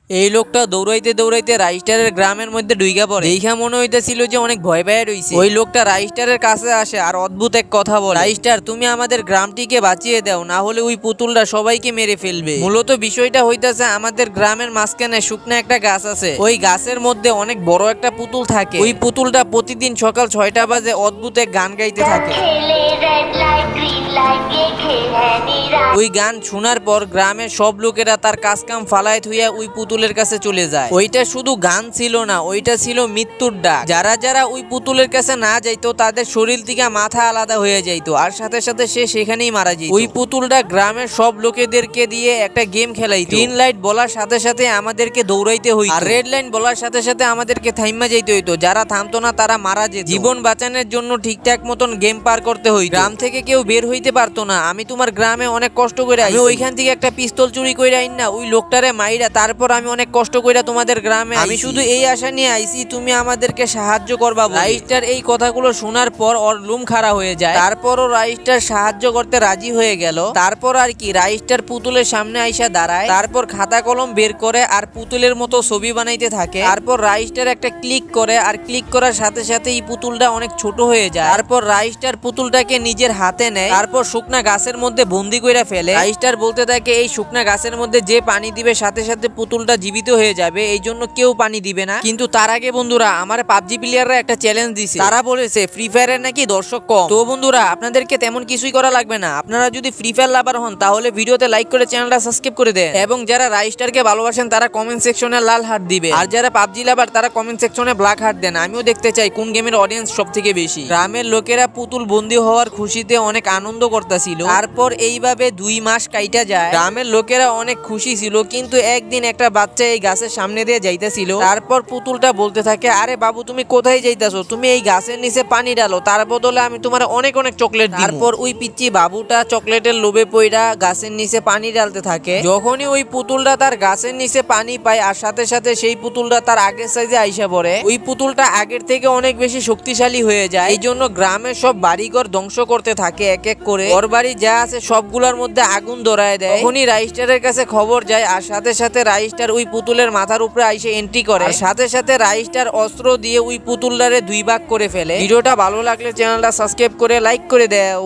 এই লোকটা দৌড়াইতে দৌড়াইতে রাইস্টারের গ্রামের মধ্যে ঢুইকা পড়ে। দেখা মনে হইতেছিল যে অনেক ভয় পায় রইছে। ওই লোকটা রাইস্টারের কাছে আসে আর অদ্ভুত এক কথা বলে, রাইস্টার তুমি আমাদের গ্রামটিকে বাঁচিয়ে দাও, না হলে ওই পুতুলটা সবাইকে মেরে ফেলবে। মূলত বিষয়টা হইতাছে আমাদের গ্রামের মাঝখানে শুকনো একটা গাছ আছে। ওই গাছের মধ্যে অনেক বড় একটা পুতুল থাকে। ওই পুতুলটা প্রতিদিন সকাল 6টা বাজে অদ্ভুত এক গান গাইতে থাকে। ওই গান শোনার পর গ্রামের সব লোকেরা তার কাজ কাম ফালায় থুইয়া ওই পুতুলের কাছে চলে যায়। ওইটা শুধু গান ছিল না, ওইটা ছিল মৃত্যুর ডাক। যারা যারা ওই পুতুলের কাছে না যাইতো তাদের শরীর থেকে মাথা আলাদা হয়ে যাইতো, আর সাথে সাথে সে সেখানেই মারা যেত। ওই পুতুলটা গ্রামের সব লোকেদেরকে দিয়ে একটা গেম খেলাইতো। গ্রিন লাইট বলার সাথে সাথে আমাদেরকে দৌড়াইতে হইতো, আর রেড লাইট বলার সাথে সাথে আমাদেরকে থাইমা যাইতে হইতো। যারা থামতো না তারা মারা যেত। জীবন বাঁচানোর জন্য ঠিকঠাক মতন গেম পার করতে হইতো। গ্রাম থেকে কেউ বের হইতে পারতো না। আমি তোমার গ্রামে অনেক কষ্ট করে আমি ওইখান থেকে একটা পিস্তল চুরি কইরা আইন না ওই লোকটারে মাইরা, তারপর আমি অনেক কষ্ট কইরা তোমাদের গ্রামে আমি শুধু এই আশা নিয়ে আইছি তুমি আমাদেরকে সাহায্য করবা। রাইস্টার এই কথাগুলো শোনার পর ওর লুম খাড়া হয়ে যায়। তারপরও রাইস্টার সাহায্য করতে রাজি হয়ে গেল। তারপর আর কি, রাইস্টার পুতুলের সামনে আইসা দাঁড়ায়, তারপর খাতা কলম বের করে আর পুতুলের মতো ছবি বানাইতে থাকে। তারপর রাইস্টার একটা ক্লিক করে, আর ক্লিক করার সাথে সাথে এই পুতুলটা অনেক ছোট হয়ে যায়। তারপর রাইস্টার পুতুলটাকে নিজের হাতে নেয়, তারপর শুকনা গাছের মধ্যে বন্দি কইরা ফেলে। রাইস্টার বলতে থাকে এই শুকনা গাছের মধ্যে যে পানি দিবে সাথে সাথে পুতুলটা জীবিত হয়ে যাবে, এই জন্য কেউ পানি দিবে না। কিন্তু তার আগে বন্ধুরা আমার পাবজি প্লেয়াররা একটা চ্যালেঞ্জ দিছে। তারা বলেছে ফ্রি ফায়ারের নাকি দর্শক কম। তো বন্ধুরা আপনাদেরকে তেমন কিছুই করা লাগবে না। আপনারা যদি ফ্রি ফায়ার লাভার হন তাহলে ভিডিওতে লাইক করে চ্যানেলটা সাবস্ক্রাইব করে দেন, এবং যারা রাইস্টারকে ভালোবাসেন তারা কমেন্ট সেকশনে লাল হার্ট দিবে, আর যারা পাবজি লাভার তারা কমেন্ট সেকশনে ব্ল্যাক হার্ট দেন। আমিও দেখতে চাই কোন গেমের অডিয়েন্স সব থেকে বেশি। গ্রামের লোকেরা পুতুল বন্দী হওয়ার খুশিতে অনেক আনন্দ করতেছিল। তারপর এইভাবে 2 মাস কাইটা যায়। গ্রামের লোকেরা অনেক খুশি ছিল, কিন্তু একদিন একটা বাচ্চা এই গাছের সামনে দিয়ে যাইতেছিল। তারপর পুতুলটা বলতে থাকে, আরে বাবু তুমি কোথায় যাইতেছো? তুমি এই গাছের নিচে পানি ডালো, তার বদলে আমি তোমার অনেক অনেক চকলেট দিব। তারপর ওই পিচ্চি বাবুটা চকলেটের লোভে পইড়া গাছের নিচে পানি ডালতে থাকে। যখনই ওই পুতুলটা তার গাছের নিচে পানি পায়, আর সাথে সাথে সেই পুতুলটা তার আগের সাইজে আইসা পড়ে। ওই পুতুলটা আগের থেকে অনেক বেশি শক্তিশালী হয়ে যায়। এই জন্য গ্রামের সব বাড়িঘর ধ্বংস করতে থাকে এক এক করে। ওর বাড়ি যা আছে সবগুলোর মধ্যে আগুন ধরায় দেয়। তখনই রাইস্টারের কাছে খবর যায়, আর সাথে সাথে রাইস্টার ওই পুতুলের মাথার উপরে আইসে এন্ট্রি করে। সাথে সাথে রাইস্টার অস্ত্র দিয়ে ওই পুতুলটারে 2 ভাগ করে ফেলে। ভিডিওটা ভালো লাগলে চ্যানেলটা সাবস্ক্রাইব করে লাইক করে দাও।